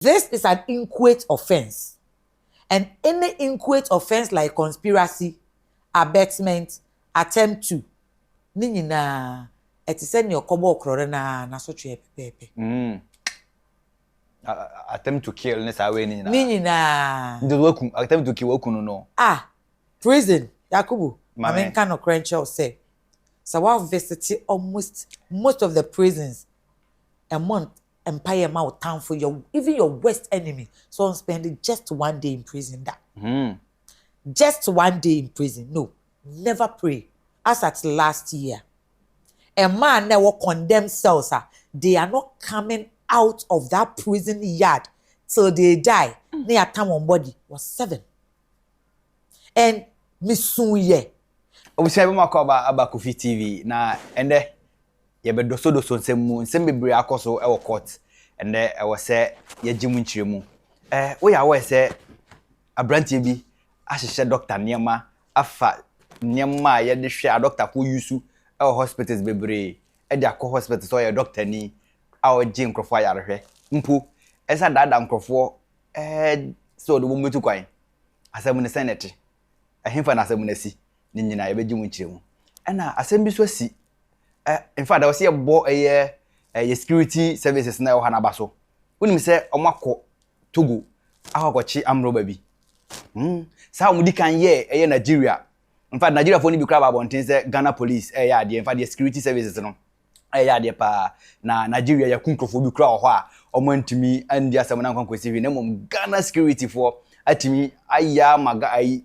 This is an inchoate offense. And any inchoate offense like conspiracy, abetment, attempt to, nina, it is any okobo okrona na so tue pepe. Attempt to kill nesa we nina. Attempt to kill okunu no. Prison, Yakubu. I mean, kind of credential say. So I've visited almost most of the prisons a month. Empire amount time for even your worst enemy. So I'm spending just 1 day in prison. Just 1 day in prison. No, never pray. As at last year, a man never condemned cells. They are not coming out of that prison yard till they die. Their time on body was 7. And Missuye. We say about KOFI TV na ende. Ye be doso nsem bebre akoso e wo court and e wo se ye gimu nchiremu we ya wo se abrantie bi ahihye doctor niema afa niema ye de hwe doctor ko yusu e wo hospitals bebre e de akọ hospital so ye doctor ni a o gi nkrofo ayarehwe mpo esa dada nkrofo so do mutu kwan asem ne senate ahemfa na asem ne si ni nyina ye be gimu nchiremu na asem bi so si in fact I was here bo security services na o hanaba so woni me say omako Togo akwachi amroba bi sa omudi kan ye Nigeria in fact Nigeria for ni bi kra ba bonten say Ghana police ya de in fact the security services no ya de pa na Nigeria ya kunkrofo bi kra ho a omantimi andi asem na kwankwesi wi na mom Ghana security for atimi aya maga ai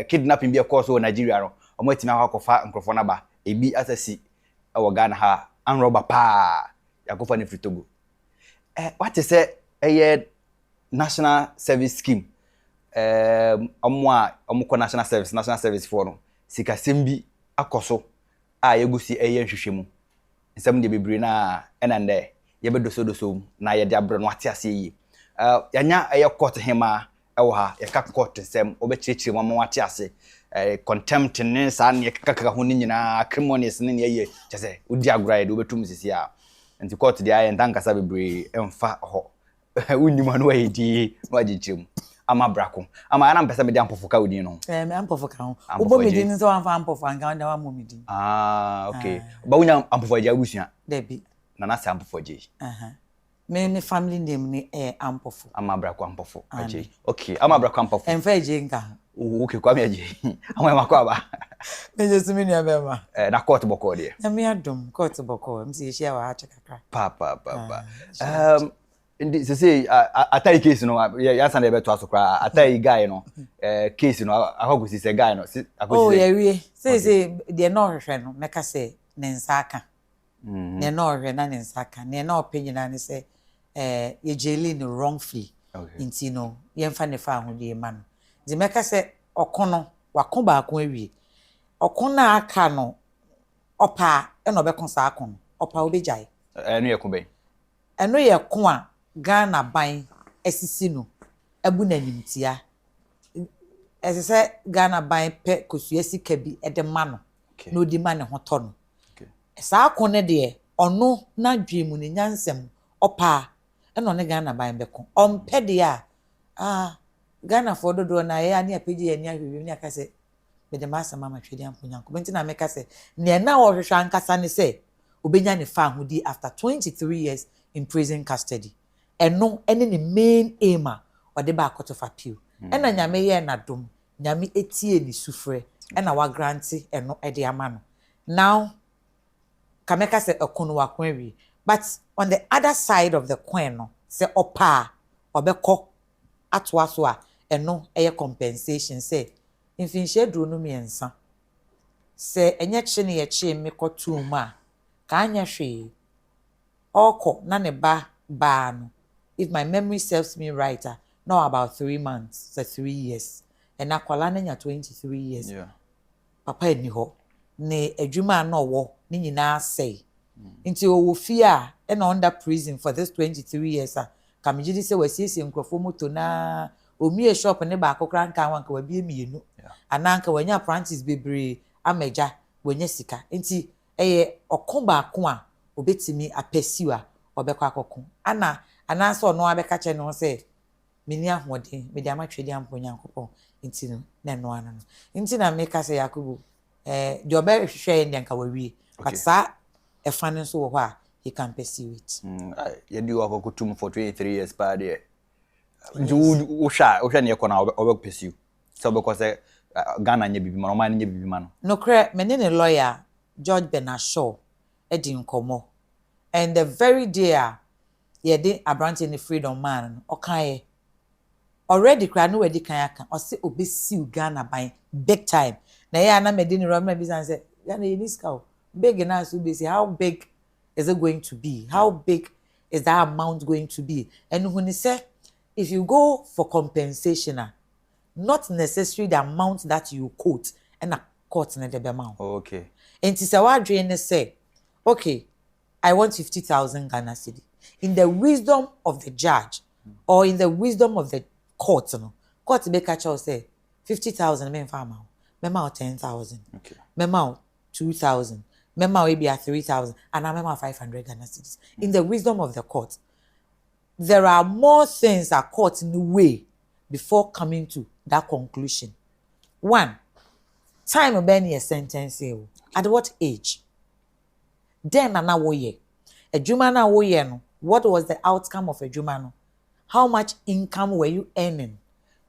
kidnapping bi course o Nigeria no omantimi akwafa nkrofo na ba ebi asasi Ghana ha anroba pa yakofa ne fritogo what is national service scheme omko national service for no sika sembi akoso yegusi nhwehwemu nsem de bebre na enande ye bedoso na ye de abro no ate ase yi yanya court hema ewo ha ye ka court sem obechirechire mo ate ase contempt ne sa ne kaka ho ni nyina criminals ne ye chese udi agrai do betum sisi a nti court dia ye ntankasa bebre emfa ho unima no wayedi no agichim ama brako ama ana mpesa me de ampofoka odi no me ampofoka ho ubo me din so amfa ampofoka nka nda wa mo me din okay ba unya ampofoja abusua debi na na se ampofoje me family name ni ampofo ama brako ampofo aje okay ama brako ampofo emfa eje nka okay kwa me aje ama makwa ba me je sumi ni abema na court boko de na me adom court boko msi ehia wa acha kakra pa ndi se Ataa Ayi case no ya san de beto asokra Ataa Ayi guy no case no akogusi se guy no akogusi ya wie se de no hwehwe no meka se ne nsaka ne no hwehwe na ne nsaka ne na opanyina ne se ye jeli no wrongfully inti no ye mfa ne fa ho de ma no de meka se okono wakon ba akon awie okon na aka no opa e no be kon sa akon opa obejai enu ye kun eno ye kon a Ghana ban esisi no abu na nimtia esese Ghana ban pe kosua sika bi ede ma no na odi ma ne hoto no sa akone de ono na dwemu ne nyansem opa eno ne Ghana ban be kon ompe de a Ghana for dodo na ye ani apeji ani ahwehwe ni akase be de masa mama twedi amponyanko benti na meka se ne na wo hwehwa ankasa ne se obenya ne fa ahudi after 23 years in prison custody eno ene ne main aim or de ba court of appeal ena nyame ye na dom nyame etie ni sufre ena wa granti eno e de ama no now kameka se ekono wa kwanwi but on the other side of the coin no se opa obekọ atwa so a eno eye compensation se infinche duro no miensa se enye che ne ye che me kotu mu a ka anya hwe oko na ne ba no if my memory serves me right now about 3 months so 3 years and akwala na 23 years papa eni ho ne adwuma na owo ni nyina say nti owo fi a na under prison for this 23 years kamejidi se wasiesie nkrofo moto na omie shop ne ba akokra nka wanka wabie mienu ananka wanya apprentice bebre ameja wanya sika nti eye okon ba ko a obetimi apesiwa obekọ akoko ana and answer no abeka che no say meni ahoden me de amatwedi ampo nyankopon nti no na no ano no nti na make say Yakubu the obe hwehwe ndi anka wawie but sa e fan so wo ho he can pursue it you do akokutum for 23 years per day wo sha ne ekona obe pursue so because Ghana nye bibi ma no man nye bibi ma no no cre me ne lawyer George Benashaw edi nkomo and the very day ye dey abrant in the freedom man okaye already cry no wedi kan aka o se obesi Ghana ban big time na ye na medi ni Roma business say ya na yeniska big na so be say how big is it going to be how big is that amount going to be and when he say if you go for compensation not necessarily the amount that you quote and a court na the amount okay and say what dream say okay I want 50,000 Ghana cedi in the wisdom of the judge or in the wisdom of the court no court be catch us say 50,000 me farm me 10,000 okay me 2,000 me maybe 3,000 and I me 500 Ghana cedis in the wisdom of the court there are more things that court in the way before coming to that conclusion. One, time of being a sentence at what age? Then na wo ye. A juma na wo ye no. What was the outcome of a juma no? How much income were you earning?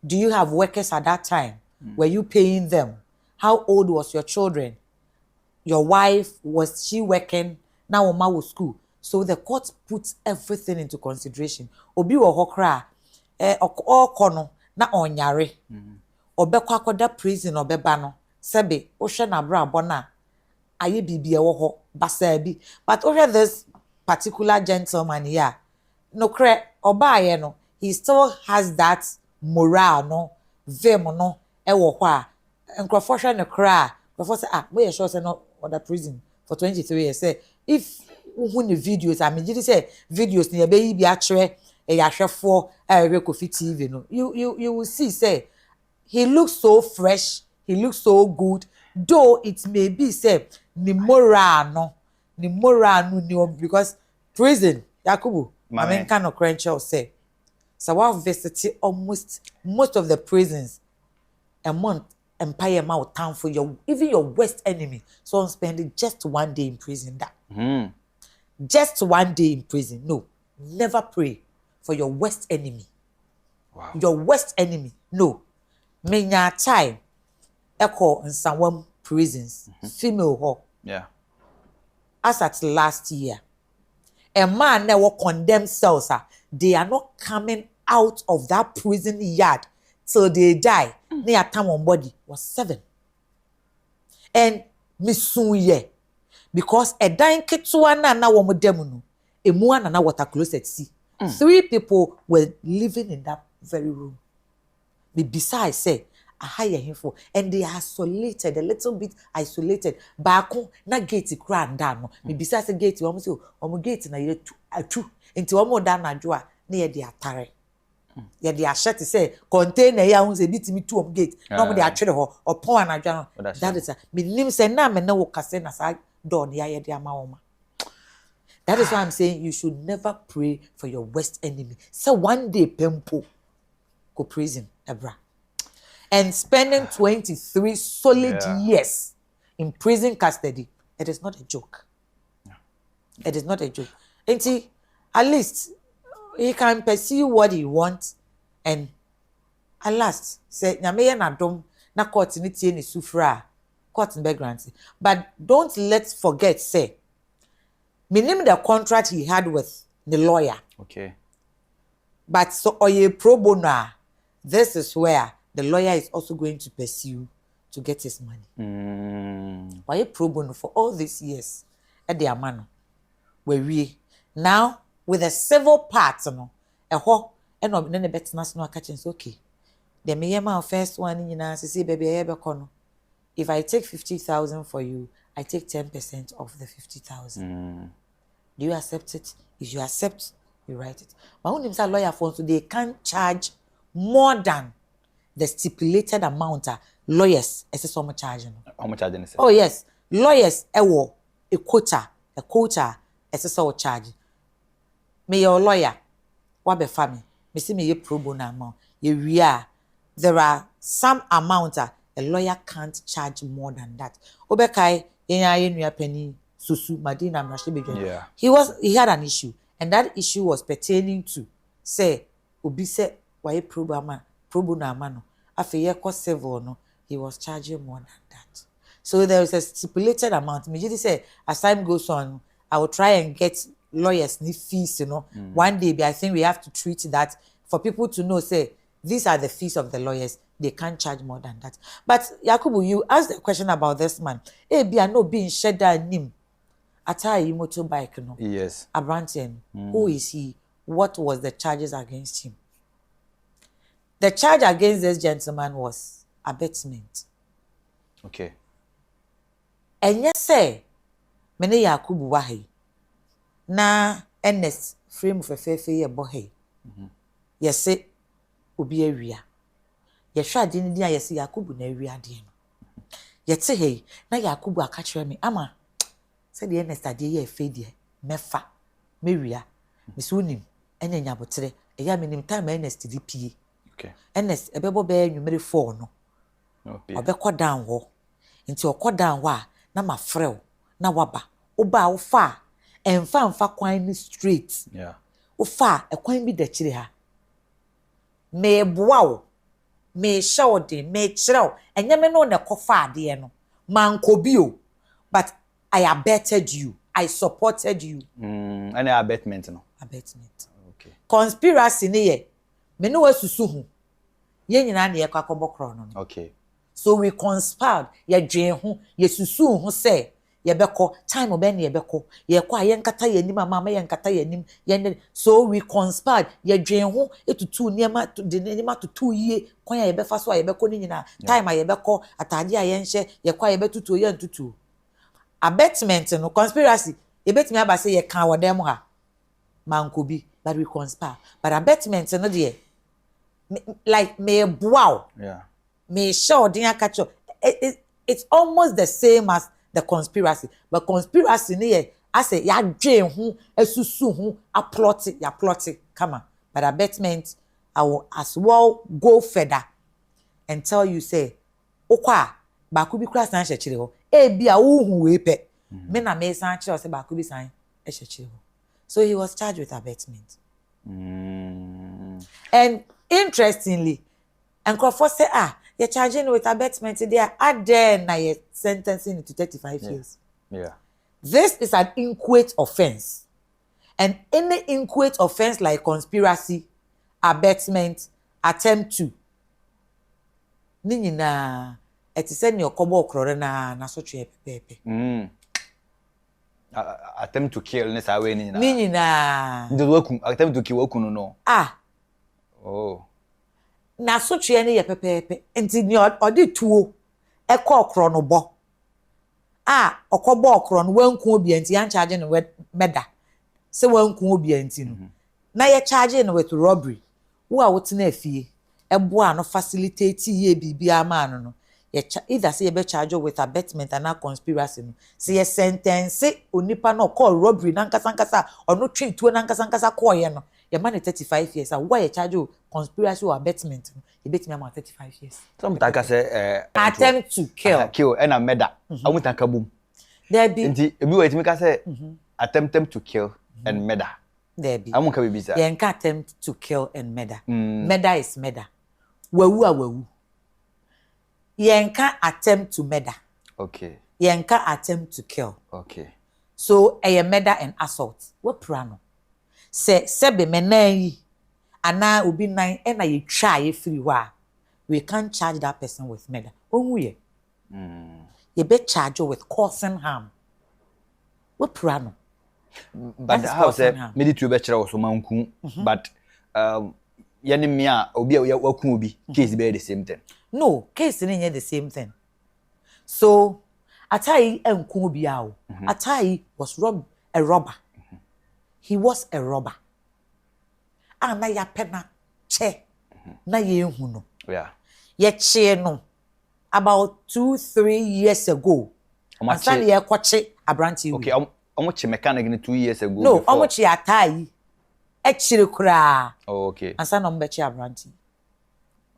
Do you have workers at that time? Were you paying them? How old was your children? Your wife, was she working? Now Oma was school. So the court puts everything into consideration. Obi wo hokra okono na onyare. Obekwa akoda prison obeba no. Sebe ohwe na bra bona aye bibie wo ho basa bi. But over this particular gentleman here, no cre obaye no, he still has that morale no, vim no e wo ho a nkrofo hwe no kra. Before say we sure say no other prison for 23 years say if who the videos I mean did say videos near be bi a kire e ya hwefo KOFI TV no you will see say he looks so fresh, he looks so good, though it may be say ni moral no because prison Yakubu I mean kind of credential say so I visited almost most of the prisons a month empire mouth town for your even your worst enemy so I'm spending just 1 day in prison that just 1 day in prison no never pray for your worst enemy your worst enemy no menya time echo in some prisons female ho as at last year a man that were condemned cells they are not coming out of that prison yard till they die their time on body was 7 and misuye because a dying kitsuana na wo modem no emu ana na water closet see 3 people were living in that very room me beside say a higher him for and they are isolated a little bit isolated baako na gate kra nda no me beside say gate wo say o gate na ye atu enti wo da na jo a na ye de atare ye de ahye te say container ya hu say bitimi tu gate na mo de atwere ho opon anadwa no that is me nim say na me na wo kase na sa door ya ye de ama wo ma. That is why I'm saying you should never pray for your worst enemy. So one day pempo go prison ebra. And spending 23 solid years in prison custody, it is not a joke. It is not a joke. And see, at least he can pursue what he wants and at last say nyame na dom na court ni tie ni sufra court in background. But don't let's forget say minimum the contract he had with the lawyer. Okay. But so oye pro bono, this is where the lawyer is also going to pursue to get his money. Oye pro bono for all these years at the amano. Where we now with a civil part, no, a ho and no then the bet national catching okay. The me first one in say baby if I take 50,000 for you, I take 10% of the 50,000. Do you accept it? If you accept, you write it. But when a lawyer phones, so they can't charge more than the stipulated amount. Lawyers, is so much charging. How much charging is it? Oh yes, lawyers, a quota, is so charge. May your lawyer wabe family me see me ye pro bono amount ye ria there are some amount a lawyer can't charge more than that obekai ye nua penny susu madina mrashebe he had an issue and that issue was pertaining to say obi say why pro bono amano afi ye ko civil no he was charging more than that. So there is a stipulated amount. Me say as time goes on, I will try and get lawyers need fees, One day, I think we have to treat that for people to know, say, these are the fees of the lawyers. They can't charge more than that. But Yakubu, you asked the question about this man. Be I know being shed down him. Ataa Ayi motorbike, no? Yes. Abrantian. Who is he? What was the charges against him? The charge against this gentleman was abetment. Okay. And yes, say, mene Yakubu wahi. Na Ernest frame of a fefe bohe. Yes, say, ubi area. Yes, I didn't dear, yes, Yakubu na area dear. Yet say, hey, na Yakubu a catcher me, ama. Said the Ernest a dear fade mefa, Maria, Miss Unim, and then Yabotre, a yaminim time Ernest DP. Okay. Ernest, a bebo bear numero 4, no. Obekọ down ho nti okọ down ho a na ma frɛw na waba oba wo fa emfa kwan ni straight wo fa ekwan bi da kire ha me boa wo me hye de me kyerɛw enye me no na kɔfa ade no manko bi o but I abetted you, I supported you. Any abetment no abetment okay conspiracy ne ye me no wasusu hu ye nyina na ye kwakɔbɔkro no okay. So we conspired, ye dwen ho, ye susu ho say, ye beko, time oben ye beko, ye kwa ye nkata ye nim mama ye nkata ye nim, so we conspired, ye dwen ho, etutu niema de niema tutu ye, kwa ye befa so ye beko ni nyina, time ye beko, atade a ye nhye, ye kwa ye betutu ye ntutu. Abetment no conspiracy, ye betimi aba say ye kan wodem ha. Mankobi, but we conspire. But abetment no de like me boaw. Yeah. Me sure it's almost the same as the conspiracy, but conspiracy ne I say ya dwen ho asusu ho a plot come on. But abetment I will as well go further and tell you say okwa ba ku bi kura san hye ho e bia wo hu we pe me na me san kire say ba ku bi san hye ho. So he was charged with abetment. And interestingly and Crawford say you're charging with abetment there. Add there now you're sentencing to 35 years. Yeah. This is an inchoate offense. And any inchoate offense like conspiracy, abetment, attempt to. Nina, it is send your kobo krona na so pepe. Attempt to kill nessa way nina. Nina. Attempt to kill okuno no. Oh. Na so ne ye pepepe enti ni odi tuo ekọ okro no bo okobo okro no wanku obi enti yan charge no meda se wanku obi enti no na ye charge no with robbery wo a wotena afie ebo a no facilitate ye bibia ma no ye either say ye be charge with abetment and conspiracy no se ye sentence onipa no call robbery na nkasa ono twe tuo na nkasa call ye no your man 35 years. Why you charge you conspiracy or abetment? You bet me about 35 years. Some taka say attempt to kill. Kill and a murder. I want to boom. There be. If you wait me say attempt to kill and murder. There be. I won't be busy. You can't attempt to kill and murder. Murder is murder. Wewu. You can't attempt to murder. Okay. You can't attempt to kill. Okay. So a murder and assault. What prano? Say sebe menan ana obi nan e na ye twa ye free wa we can't charge that person with murder onwu ye ye be charge with causing harm we prano but how say me to be kire wo so manku but ye ni me a obi a waku obi case be the same thing no case ni the same thing so Ataa Ayi enku obi a o Ataa Ayi was a robber. He was a robber. Na ya pena che na ye hu no. Yeah. Ye che no about 2-3 years ago. Asani ye kwache abranti. Okay, omo che mechanic ni 2 years ago. No, omo che Ataa Ayi. Actually, kura. Oh, okay. And son of Betcha Branty.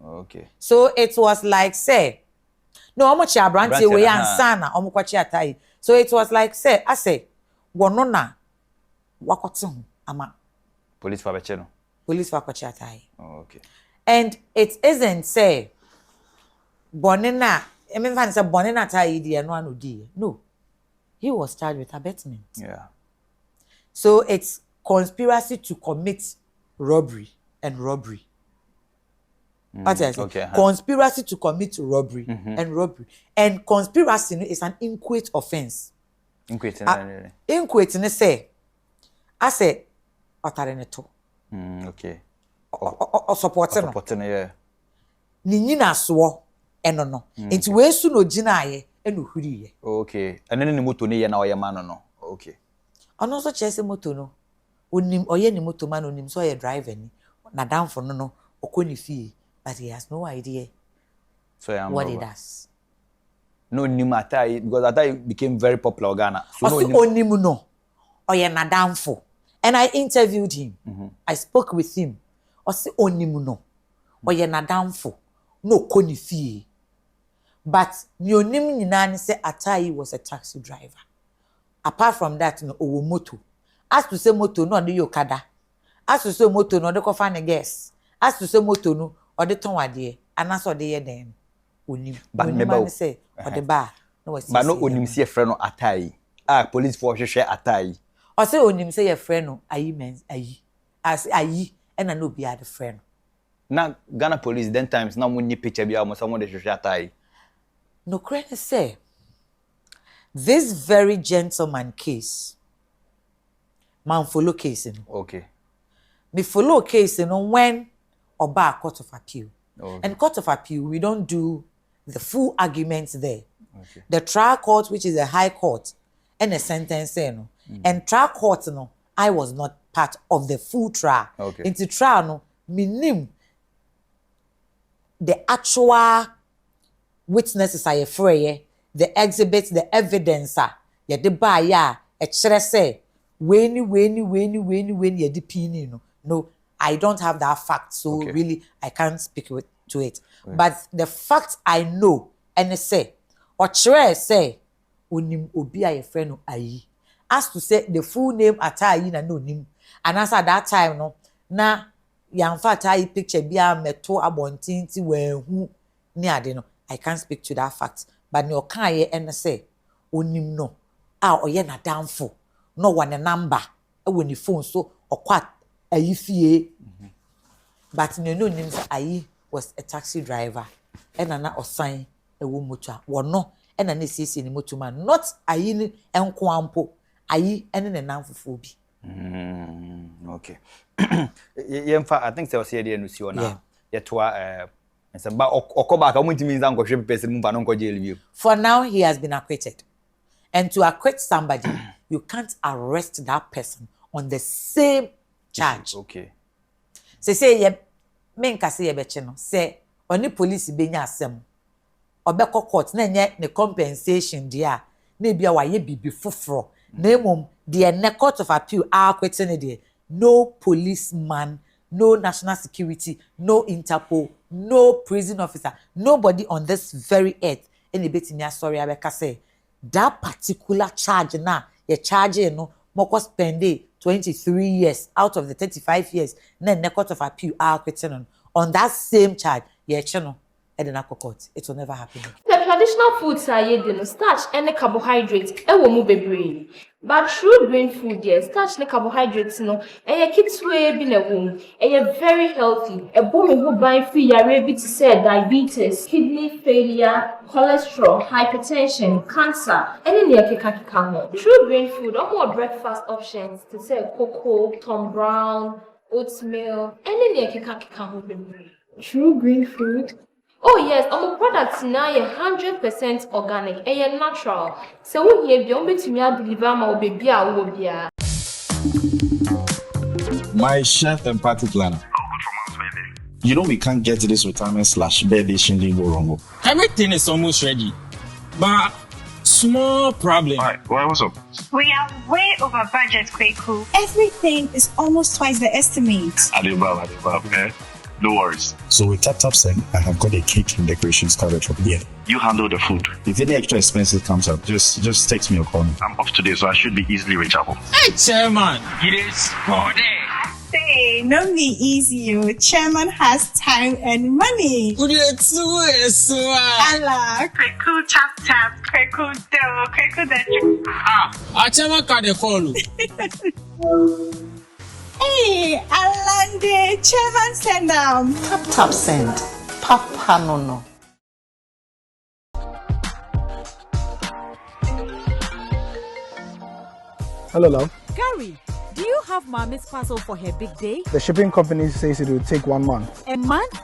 Okay. So it was like, say, no, how much Branty we and sana, Omukwachi Ataa Ayi. So it was like, say, I say, Wanona, Wakotum, Ama. Police for Becheno. Police for Kwachi Ataa Ayi. Oh, okay. And it isn't, say, Bonina, I mean, it's a Bonina Ataa Ayi, the no, no. He was charged with abetment. Yeah. So it's conspiracy to commit robbery and robbery. Okay. Conspiracy to commit robbery and robbery. And conspiracy is an inchoate offense. Inchoate, inchoate, say, I say, Otareneto. Okay. Or supporting. Yeah. Nina swo, no. It's way soon no jinaye, and no hurry. Okay. And then the moto near now, your man, no. Okay. And also chase moto no. Unim or any moto man on him, so you're driving. Na down for no, or koni fee. But he has no idea what he does. No, Ataa Ayi, because Ataa Ayi became very popular in Ghana. So no, or you're not down for. And I interviewed him. I spoke with him. Or say onimuno, or you're not down for. No koni fee. But nyonim ninani say Ataa Ayi was a taxi driver. Apart from that, no moto. As to say moto, no the yokada. As to say moto, no the kofane gas. As to say moto, no. Or the ton wade, and that's what they are then. But never say, or the bar. No, but no, Unim see a friend of Ataa Ayi. Police force share Ataa Ayi. Or say, Unim say a friend of Ayi means Ayi. As Ayi, and I know be the friend. Now, Ghana police, then times now when you picture be almost someone that share Ataa Ayi. No, credit say, this very gentleman case, man follow case, okay. Me follow case, when or bar court of appeal. Okay. And court of appeal, we don't do the full arguments there. Okay. The trial court, which is a high court, and a sentence, and trial court, I was not part of the full trial. Okay. Into trial, minim the actual witnesses are free, the exhibits, the evidence ya de ba ya e kire say weni ya de pini no. I don't have that fact, so okay. Really I can't speak to it. Right. But the fact I know, and say, or say, unim obi a friend Ayi. As to say the full name Ataa Ayi na no nim. And as at that time, no, na Ataa Ayi picture be a meto abontinti when ni ade no. I can't speak to that fact. But no can ye and say, unim no, or ye na downfall, no one a number, when the phone so or quite. Ayi fie. But no names Ayi was a taxi driver. And na osan a motor. No, and an ACC in motor man. Not Ayi and Kwampo. Ayi and an amphobia. Okay. In fact, I think there was here the NUC yet and some back. I want to mean Uncle Ship person Uncle jail. For now, he has been acquitted. And to acquit somebody, you can't arrest that person on the same charge. Okay. Say ye men ka say ye beche no say oni police benya asem obeko court na nye ne compensation dia na bia wa ye bibi foforo na emom the ne court of appeal acquitting there no policeman, no national security, no Interpol, no prison officer, nobody on this very earth any betimi sorry abeka say that particular charge na ye charge no moko spend 23 years out of the 35 years, then the court of appeal are acquitted on that same charge. Yeah, channel at the court. It will never happen. The traditional foods are no starch and carbohydrates. Will be but true green food, yes, starch and carbohydrates, no, and your kids will be in a womb, and you're very healthy. A woman who buy free, you're ready to say diabetes, kidney failure, cholesterol, hypertension, cancer, and in your kekaki. True green food, or more breakfast options to say cocoa, Tom Brown, oatmeal, and in your kekaki. True green food. Oh yes, our products now are 100% organic and natural. So we have the only to me deliver my baby a My chef and party planner. You know we can't get this retirement / birthday shinding go wrong. Everything is almost ready. But small problem. Why, what's up? We are way over budget, Kweku. Everything is almost twice the estimate. Adibab, eh? No worries. So with Tap Send, I have got a catering decorations covered from here. You handle the food. If any extra expenses comes up, just text me or call me. I'm off today, so I should be easily reachable. Hey, chairman. It is for Say, no be easy. You Chairman has time and money. Allah, Kweku tap, Kweku do, Kweku that. I chairman can call you. Hey, Alande, Chairman send them. Tap send. Papa no. Hello, love. Gary, do you have Mommy's parcel for her big day? The shipping company says it will take 1 month. A month?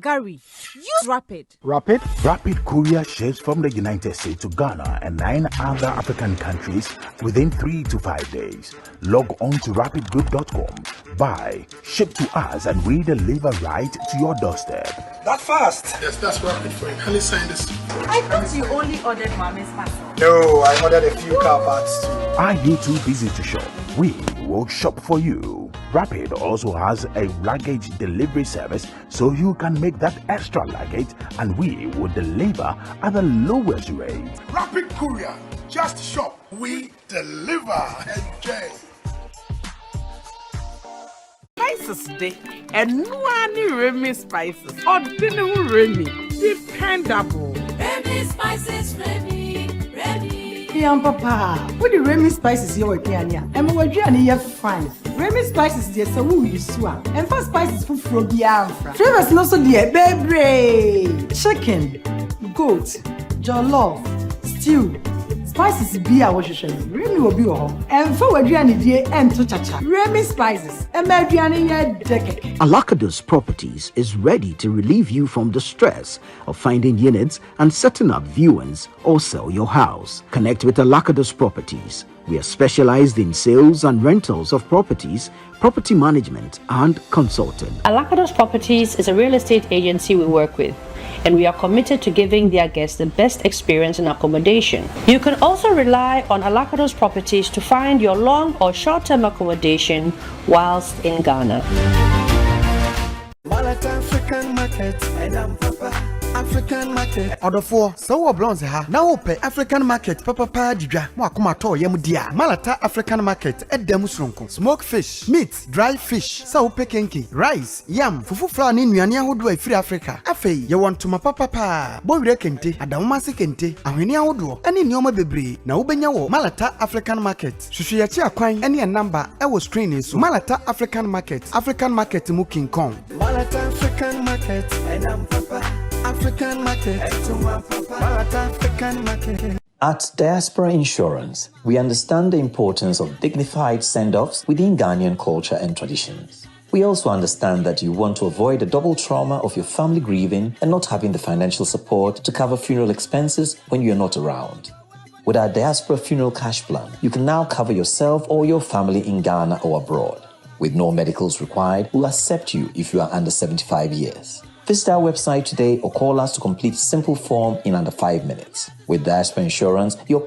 Gary, use Rapid. Rapid? Rapid courier ships from the United States to Ghana and 9 other African countries within 3 to 5 days. Log on to rapidgroup.com, buy, ship to us, and we deliver right to your doorstep. That fast? Yes, that's Rapid for you. Can you sign this? I thought you only ordered Mommy's parcel. No, I ordered a few car parts too. Are you too busy to shop? We will shop for you. Rapid also has a luggage delivery service, so you can make that extra luggage and we will deliver at the lowest rate. Rapid Courier. Just shop. We deliver. Enjoy. Spices day and one Remy spices or dinner Remy dependable. Remy Spices, Remy. Young papa, what the Remy spices you work here? And we are fine. Remy spices, dear, so who you swap. And for spices for Biafra. Flavors no so dear, baby. Chicken, goat, jollof, stew. Spices be our washing. Remy will be home. And for Adriani dear and to chacha. Remy spices. And Adriani decade. Alakados Properties is ready to relieve you from the stress of finding units and setting up viewings or sell your house. Connect with Alakados Properties. We are specialized in sales and rentals of properties, property management, and consulting. Alakados Properties is a real estate agency we work with, and we are committed to giving their guests the best experience in accommodation. You can also rely on Alakados Properties to find your long or short-term accommodation whilst in Ghana. African market and I'm Papa. African market. Order for so blonze ha. Now open African market papa didwa. Mo akoma to yam dia. Malata African market edam sronko. Smoked fish, meat, dry fish, so kenke, rice, yam, fufu flour ni nnuane ahodo afiri Africa. Afei, ye want to ma papa. Bonwire kente, adamma se kente, ahwene ahodo. Ene nneoma bebre na wobenya wo Malata African market. Hwehwe ye chi akwan ene number e wo screen so. Malata African market mu King Kong. Malata African market and I'm Papa. African market. African market. At Diaspora Insurance, we understand the importance of dignified send-offs within Ghanaian culture and traditions. We also understand that you want to avoid the double trauma of your family grieving and not having the financial support to cover funeral expenses when you're not around. With our Diaspora Funeral Cash Plan, you can now cover yourself or your family in Ghana or abroad. With no medicals required, we'll accept you if you are under 75 years. Visit our website today or call us to complete a simple form in under 5 minutes. With Diaspora Insurance, your